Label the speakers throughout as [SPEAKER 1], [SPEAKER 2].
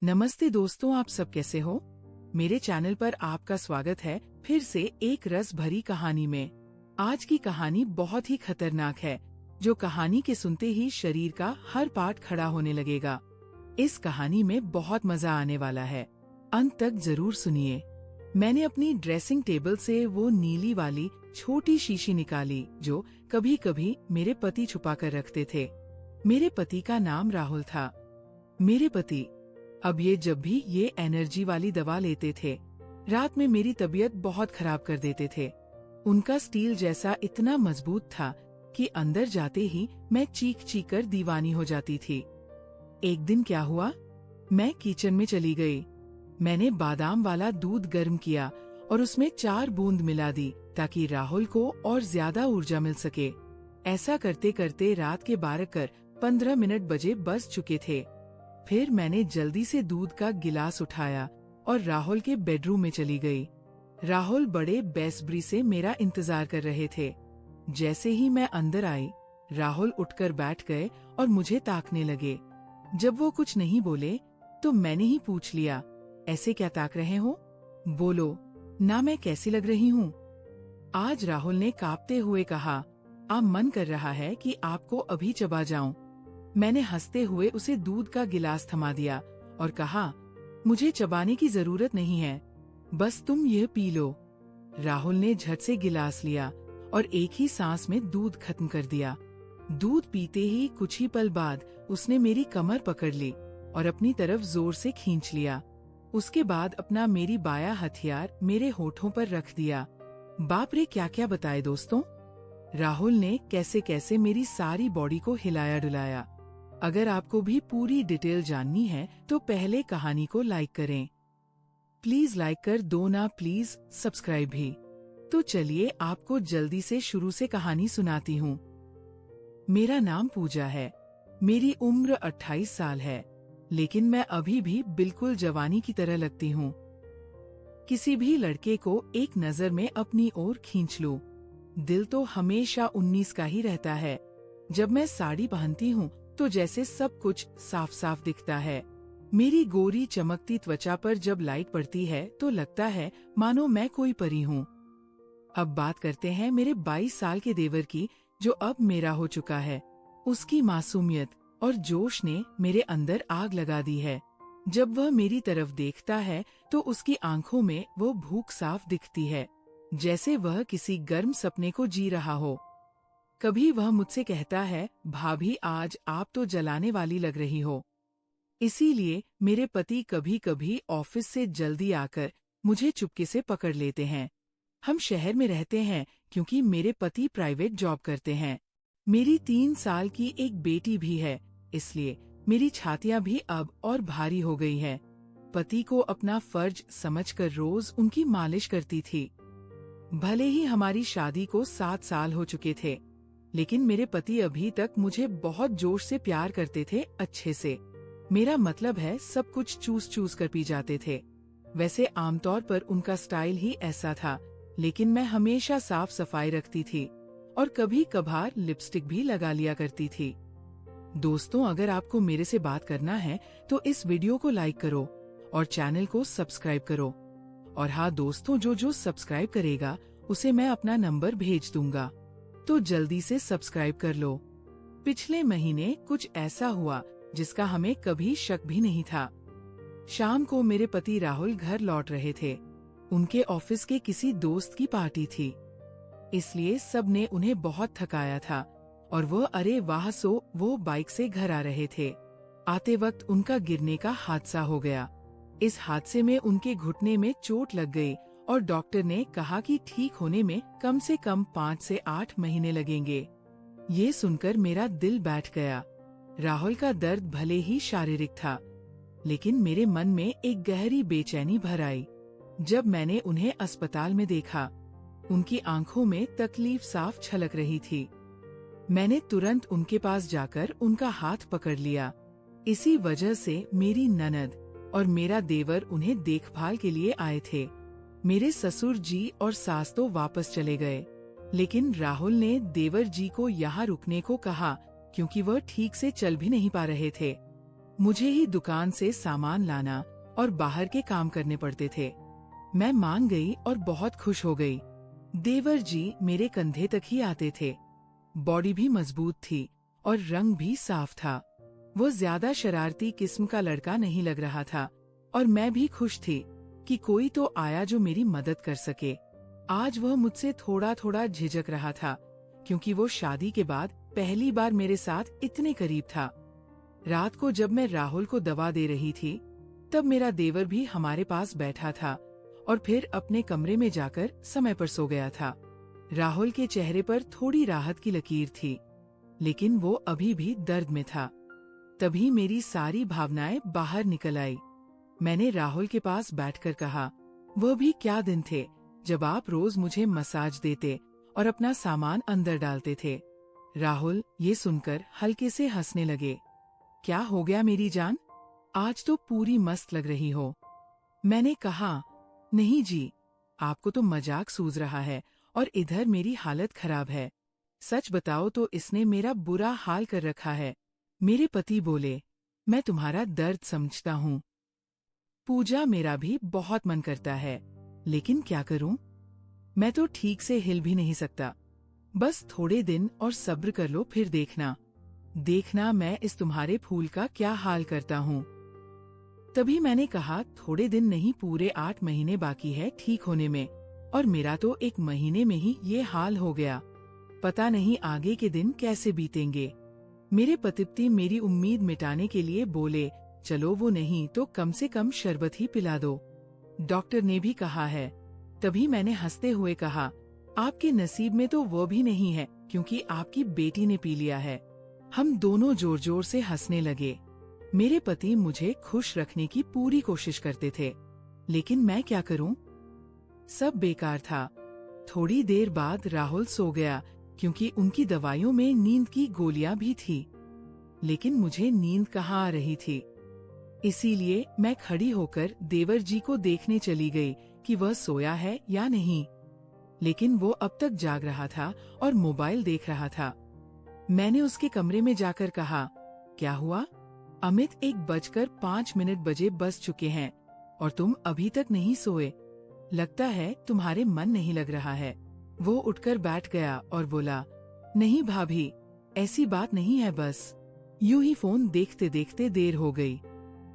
[SPEAKER 1] नमस्ते दोस्तों, आप सब कैसे हो। मेरे चैनल पर आपका स्वागत है फिर से एक रस भरी कहानी में। आज की कहानी बहुत ही खतरनाक है, जो कहानी के सुनते ही शरीर का हर पार्ट खड़ा होने लगेगा। इस कहानी में बहुत मजा आने वाला है, अंत तक जरूर सुनिए। मैंने अपनी ड्रेसिंग टेबल से वो नीली वाली छोटी शीशी निकाली जो कभी कभी मेरे पति छुपा कर रखते थे। मेरे पति का नाम राहुल था। मेरे पति अब ये जब भी ये एनर्जी वाली दवा लेते थे, रात में मेरी तबीयत बहुत खराब कर देते थे। उनका स्टील जैसा इतना मजबूत था कि अंदर जाते ही मैं चीख चीख कर दीवानी हो जाती थी। एक दिन क्या हुआ, मैं किचन में चली गई। मैंने बादाम वाला दूध गर्म किया और उसमें 4 बूंद मिला दी ताकि राहुल को और ज्यादा ऊर्जा मिल सके। ऐसा करते करते रात के 12:15 मिनट बजे बज चुके थे। फिर मैंने जल्दी से दूध का गिलास उठाया और राहुल के बेडरूम में चली गई। राहुल बड़े बेसब्री से मेरा इंतजार कर रहे थे। जैसे ही मैं अंदर आई, राहुल उठकर बैठ गए और मुझे ताकने लगे। जब वो कुछ नहीं बोले तो मैंने ही पूछ लिया, ऐसे क्या ताक रहे हो? बोलो ना, मैं कैसी लग रही हूँ? आज राहुल ने कांपते हुए कहा, आप मन कर रहा है कि आपको अभी चबा जाऊं। मैंने हंसते हुए उसे दूध का गिलास थमा दिया और कहा, मुझे चबाने की जरूरत नहीं है, बस तुम यह पी लो। राहुल ने झट से गिलास लिया और एक ही सांस में दूध खत्म कर दिया। दूध पीते ही कुछ ही पल बाद उसने मेरी कमर पकड़ ली और अपनी तरफ जोर से खींच लिया। उसके बाद अपना मेरी बायां हथियार मेरे होठों पर रख दिया। बाप रे, क्या क्या बताए दोस्तों। राहुल ने कैसे कैसे मेरी सारी बॉडी को हिलाया डुलाया। अगर आपको भी पूरी डिटेल जाननी है तो पहले कहानी को लाइक करें। प्लीज लाइक कर दो ना, प्लीज सब्सक्राइब भी। तो चलिए आपको जल्दी से शुरू से कहानी सुनाती हूँ। मेरा नाम पूजा है। मेरी उम्र 28 साल है, लेकिन मैं अभी भी बिल्कुल जवानी की तरह लगती हूँ। किसी भी लड़के को एक नजर में अपनी ओर खींच लूं, दिल तो हमेशा 19 का ही रहता है। जब मैं साड़ी पहनती हूँ तो जैसे सब कुछ साफ साफ दिखता है। मेरी गोरी चमकती त्वचा पर जब लाइट पड़ती है तो लगता है मानो मैं कोई परी हूँ। अब बात करते हैं मेरे 22 साल के देवर की, जो अब मेरा हो चुका है। उसकी मासूमियत और जोश ने मेरे अंदर आग लगा दी है। जब वह मेरी तरफ देखता है तो उसकी आंखों में वो भूख साफ दिखती है, जैसे वह किसी गर्म सपने को जी रहा हो। कभी वह मुझसे कहता है, भाभी आज आप तो जलाने वाली लग रही हो। इसीलिए मेरे पति कभी कभी ऑफिस से जल्दी आकर मुझे चुपके से पकड़ लेते हैं। हम शहर में रहते हैं क्योंकि मेरे पति प्राइवेट जॉब करते हैं। मेरी 3 साल की एक बेटी भी है, इसलिए मेरी छातियां भी अब और भारी हो गई है। पति को अपना फर्ज समझकर रोज उनकी मालिश करती थी। भले ही हमारी शादी को 7 साल हो चुके थे, लेकिन मेरे पति अभी तक मुझे बहुत जोश से प्यार करते थे, अच्छे से। मेरा मतलब है सब कुछ चूस चूस कर पी जाते थे। वैसे आमतौर पर उनका स्टाइल ही ऐसा था, लेकिन मैं हमेशा साफ सफाई रखती थी और कभी कभार लिपस्टिक भी लगा लिया करती थी। दोस्तों, अगर आपको मेरे से बात करना है तो इस वीडियो को लाइक करो और चैनल को सब्सक्राइब करो। और हाँ दोस्तों, जो सब्सक्राइब करेगा उसे मैं अपना नंबर भेज दूंगा, तो जल्दी से सब्सक्राइब कर लो। पिछले महीने कुछ ऐसा हुआ जिसका हमें कभी शक भी नहीं था। शाम को मेरे पति राहुल घर लौट रहे थे। उनके ऑफिस के किसी दोस्त की पार्टी थी, इसलिए सब ने उन्हें बहुत थकाया था और वो बाइक से घर आ रहे थे। आते वक्त उनका गिरने का हादसा हो गया। इस हादसे में उनके घुटने में चोट लग गई और डॉक्टर ने कहा कि ठीक होने में कम से कम 5 से 8 महीने लगेंगे। ये सुनकर मेरा दिल बैठ गया। राहुल का दर्द भले ही शारीरिक था, लेकिन मेरे मन में एक गहरी बेचैनी भर आई। जब मैंने उन्हें अस्पताल में देखा, उनकी आंखों में तकलीफ साफ छलक रही थी। मैंने तुरंत उनके पास जाकर उनका हाथ पकड़ लिया। इसी वजह से मेरी ननद और मेरा देवर उन्हें देखभाल के लिए आए थे। मेरे ससुर जी और सास तो वापस चले गए, लेकिन राहुल ने देवर जी को यहाँ रुकने को कहा क्योंकि वह ठीक से चल भी नहीं पा रहे थे। मुझे ही दुकान से सामान लाना और बाहर के काम करने पड़ते थे। मैं मान गई और बहुत खुश हो गई। देवर जी मेरे कंधे तक ही आते थे। बॉडी भी मजबूत थी और रंग भी साफ था। वो ज्यादा शरारती किस्म का लड़का नहीं लग रहा था और मैं भी खुश थी कि कोई तो आया जो मेरी मदद कर सके। आज वह मुझसे थोड़ा थोड़ा झिझक रहा था क्योंकि वो शादी के बाद पहली बार मेरे साथ इतने करीब था। रात को जब मैं राहुल को दवा दे रही थी तब मेरा देवर भी हमारे पास बैठा था और फिर अपने कमरे में जाकर समय पर सो गया था। राहुल के चेहरे पर थोड़ी राहत की लकीर थी, लेकिन वो अभी भी दर्द में था। तभी मेरी सारी भावनाएं बाहर निकल आई। मैंने राहुल के पास बैठकर कहा, वह भी क्या दिन थे जब आप रोज मुझे मसाज देते और अपना सामान अंदर डालते थे। राहुल ये सुनकर हल्के से हंसने लगे। क्या हो गया मेरी जान, आज तो पूरी मस्त लग रही हो। मैंने कहा, नहीं जी, आपको तो मजाक सूझ रहा है और इधर मेरी हालत खराब है। सच बताओ तो इसने मेरा बुरा हाल कर रखा है। मेरे पति बोले, मैं तुम्हारा दर्द समझता हूँ। पूजा, मेरा भी बहुत मन करता है, लेकिन क्या करूँ? मैं तो ठीक से हिल भी नहीं सकता। बस थोड़े दिन और सब्र कर लो, फिर देखना मैं इस तुम्हारे फूल का क्या हाल करता हूँ। तभी मैंने कहा, थोड़े दिन नहीं, पूरे 8 महीने बाकी है ठीक होने में, और मेरा तो 1 महीने में ही ये हाल हो गया। पता नहीं आगे के दिन कैसे बीतेंगे। मेरे पति मेरी उम्मीद मिटाने के लिए बोले, चलो वो नहीं तो कम से कम शरबत ही पिला दो, डॉक्टर ने भी कहा है। तभी मैंने हंसते हुए कहा, आपके नसीब में तो वो भी नहीं है क्योंकि आपकी बेटी ने पी लिया है। हम दोनों जोर जोर से हंसने लगे। मेरे पति मुझे खुश रखने की पूरी कोशिश करते थे, लेकिन मैं क्या करूं? सब बेकार था। थोड़ी देर बाद राहुल सो गया क्योंकि उनकी दवाइयों में नींद की गोलियां भी थी, लेकिन मुझे नींद कहाँ आ रही थी। इसीलिए मैं खड़ी होकर देवर जी को देखने चली गई कि वह सोया है या नहीं, लेकिन वो अब तक जाग रहा था और मोबाइल देख रहा था। मैंने उसके कमरे में जाकर कहा, क्या हुआ अमित, 1:05 बजे बज चुके हैं और तुम अभी तक नहीं सोए। लगता है तुम्हारे मन नहीं लग रहा है। वो उठकर बैठ गया और बोला, नहीं भाभी, ऐसी बात नहीं है, बस यूं ही फोन देखते देखते देर हो गई।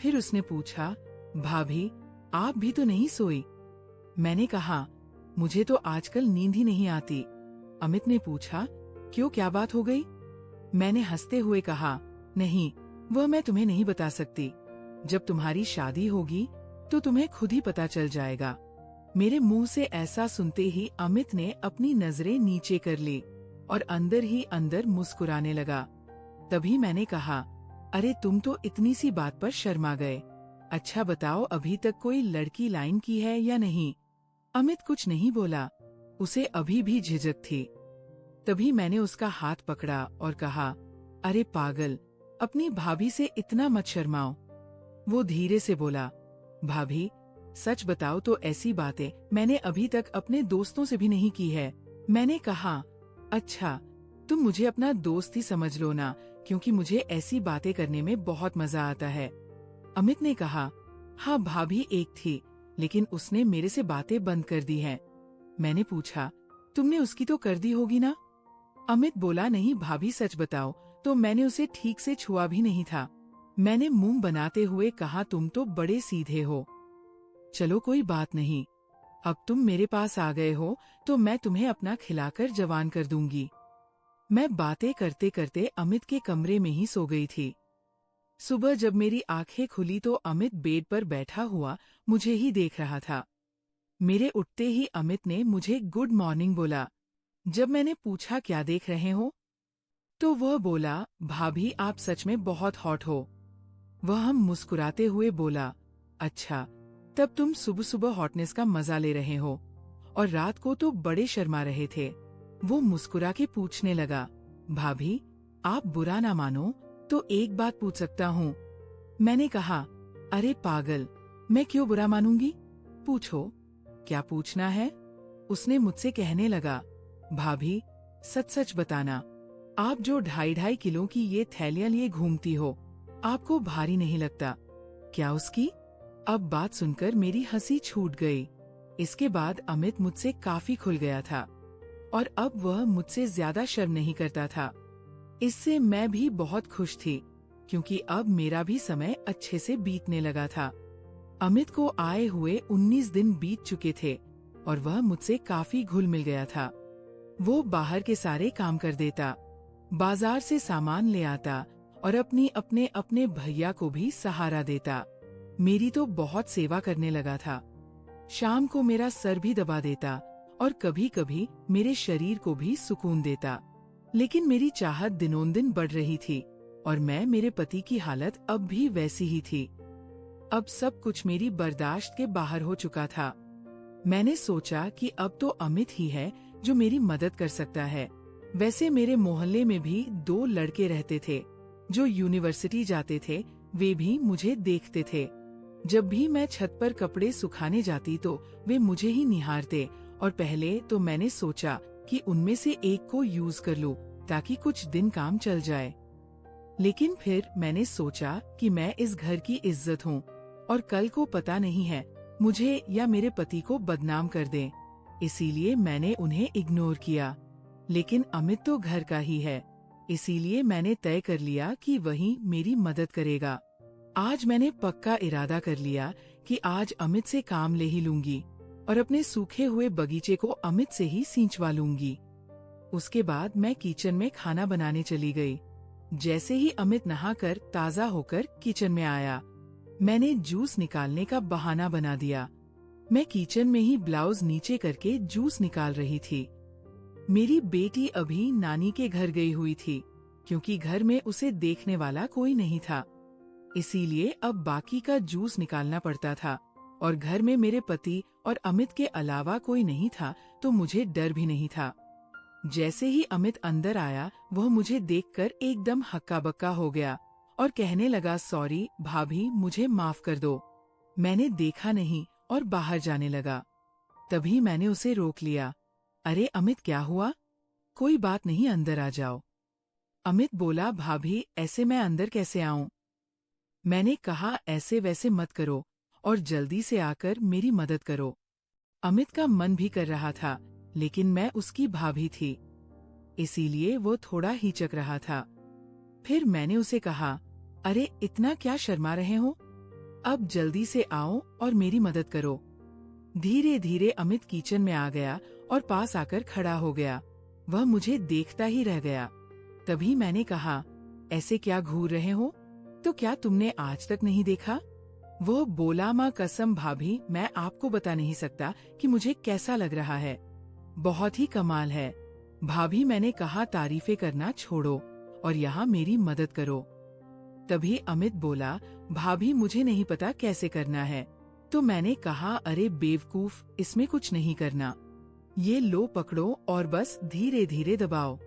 [SPEAKER 1] फिर उसने पूछा, भाभी आप भी तो नहीं सोई? मैंने कहा, मुझे तो आजकल नींद ही नहीं आती। अमित ने पूछा, क्यों, क्या बात हो गई? मैंने हंसते हुए कहा, नहीं, वह मैं तुम्हें नहीं बता सकती। जब तुम्हारी शादी होगी तो तुम्हें खुद ही पता चल जाएगा। मेरे मुंह से ऐसा सुनते ही अमित ने अपनी नजरें नीचे कर ली और अंदर ही अंदर मुस्कुराने लगा। तभी मैंने कहा, अरे तुम तो इतनी सी बात पर शर्मा गए। अच्छा बताओ, अभी तक कोई लड़की लाइन की है या नहीं? अमित कुछ नहीं बोला, उसे अभी भी झिझक थी। तभी मैंने उसका हाथ पकड़ा और कहा, अरे पागल, अपनी भाभी से इतना मत शर्माओ। वो धीरे से बोला, भाभी सच बताओ तो ऐसी बातें मैंने अभी तक अपने दोस्तों से भी नहीं की है। मैंने कहा, अच्छा तुम मुझे अपना दोस्त ही समझ लो ना, क्योंकि मुझे ऐसी बातें करने में बहुत मजा आता है। अमित ने कहा, हाँ भाभी एक थी, लेकिन उसने मेरे से बातें बंद कर दी हैं। मैंने पूछा, तुमने उसकी तो कर दी होगी ना? अमित बोला, नहीं भाभी सच बताओ तो मैंने उसे ठीक से छुआ भी नहीं था। मैंने मुंह बनाते हुए कहा, तुम तो बड़े सीधे हो। चलो कोई बात नहीं, अब तुम मेरे पास आ गए हो तो मैं तुम्हें अपना खिलाकर जवान कर दूंगी। मैं बातें करते करते अमित के कमरे में ही सो गई थी। सुबह जब मेरी आंखें खुली तो अमित बेड पर बैठा हुआ मुझे ही देख रहा था। मेरे उठते ही अमित ने मुझे गुड मॉर्निंग बोला। जब मैंने पूछा, क्या देख रहे हो, तो वह बोला, भाभी आप सच में बहुत हॉट हो। वह हम मुस्कुराते हुए बोला, अच्छा तब तुम सुबह सुबह हॉटनेस का मजा ले रहे हो और रात को तो बड़े शर्मा रहे थे। वो मुस्कुरा के पूछने लगा, भाभी आप बुरा ना मानो तो एक बात पूछ सकता हूँ? मैंने कहा, अरे पागल, मैं क्यों बुरा मानूंगी, पूछो क्या पूछना है। उसने मुझसे कहने लगा, भाभी सच सच बताना, आप जो 2.5 किलो की ये थैलियां लिए घूमती हो, आपको भारी नहीं लगता क्या उसकी? अब बात सुनकर मेरी हंसी छूट गई। इसके बाद अमित मुझसे काफी खुल गया था और अब वह मुझसे ज्यादा शर्म नहीं करता था। इससे मैं भी बहुत खुश थी क्योंकि अब मेरा भी समय अच्छे से बीतने लगा था। अमित को आए हुए 19 दिन बीत चुके थे और वह मुझसे काफी घुल मिल गया था। वो बाहर के सारे काम कर देता, बाजार से सामान ले आता और अपने भैया को भी सहारा देता। मेरी तो बहुत सेवा करने लगा था। शाम को मेरा सर भी दबा देता और कभी कभी मेरे शरीर को भी सुकून देता। लेकिन मेरी चाहत दिनों दिन बढ़ रही थी और मैं मेरे पति की हालत अब भी वैसी ही थी। अब सब कुछ मेरी बर्दाश्त के बाहर हो चुका था। मैंने सोचा कि अब तो अमित ही है जो मेरी मदद कर सकता है। वैसे मेरे मोहल्ले में भी 2 लड़के रहते थे जो यूनिवर्सिटी जाते थे। वे भी मुझे देखते थे। जब भी मैं छत पर कपड़े सुखाने जाती तो वे मुझे ही निहारते और पहले तो मैंने सोचा कि उनमें से एक को यूज कर लूं ताकि कुछ दिन काम चल जाए। लेकिन फिर मैंने सोचा कि मैं इस घर की इज्जत हूँ और कल को पता नहीं है मुझे या मेरे पति को बदनाम कर दें। इसीलिए मैंने उन्हें इग्नोर किया। लेकिन अमित तो घर का ही है, इसीलिए मैंने तय कर लिया कि वही मेरी मदद करेगा। आज मैंने पक्का इरादा कर लिया कि आज अमित से काम ले ही लूंगी और अपने सूखे हुए बगीचे को अमित से ही सींचवा लूंगी। उसके बाद मैं किचन में खाना बनाने चली गई। जैसे ही अमित नहाकर ताज़ा होकर किचन में आया, मैंने जूस निकालने का बहाना बना दिया। मैं किचन में ही ब्लाउज नीचे करके जूस निकाल रही थी। मेरी बेटी अभी नानी के घर गई हुई थी क्योंकि घर में उसे देखने वाला कोई नहीं था। इसीलिए अब बाकी का जूस निकालना पड़ता था और घर में मेरे पति और अमित के अलावा कोई नहीं था तो मुझे डर भी नहीं था। जैसे ही अमित अंदर आया, वह मुझे देखकर एकदम हक्का बक्का हो गया और कहने लगा, सॉरी भाभी, मुझे माफ कर दो, मैंने देखा नहीं, और बाहर जाने लगा। तभी मैंने उसे रोक लिया। अरे अमित, क्या हुआ? कोई बात नहीं, अंदर आ जाओ। अमित बोला, भाभी ऐसे मैं अंदर कैसे आऊं? मैंने कहा, ऐसे वैसे मत करो और जल्दी से आकर मेरी मदद करो। अमित का मन भी कर रहा था, लेकिन मैं उसकी भाभी थी, इसीलिए वो थोड़ा हिचक रहा था। फिर मैंने उसे कहा, अरे इतना क्या शर्मा रहे हो? अब जल्दी से आओ और मेरी मदद करो। धीरे धीरे अमित किचन में आ गया और पास आकर खड़ा हो गया। वह मुझे देखता ही रह गया। तभी मैंने कहा, ऐसे क्या घूर रहे हो? तो क्या तुमने आज तक नहीं देखा? वो बोला, माँ कसम भाभी, मैं आपको बता नहीं सकता कि मुझे कैसा लग रहा है। बहुत ही कमाल है। भाभी, मैंने कहा तारीफें करना छोड़ो और यहाँ मेरी मदद करो। तभी अमित बोला, भाभी मुझे नहीं पता कैसे करना है। तो मैंने कहा, अरे बेवकूफ, इसमें कुछ नहीं करना, ये लो पकड़ो और बस धीरे धीरे दबाओ।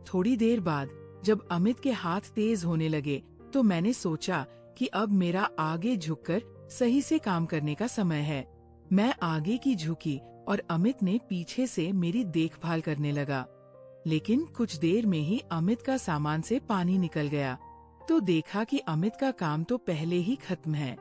[SPEAKER 1] थोड़ी देर बाद जब अमित के हाथ तेज होने लगे तो मैंने सोचा कि अब मेरा आगे झुककर सही से काम करने का समय है। मैं आगे की झुकी और अमित ने पीछे से मेरी देखभाल करने लगा। लेकिन कुछ देर में ही अमित का सामान से पानी निकल गया, तो देखा कि अमित का काम तो पहले ही खत्म है।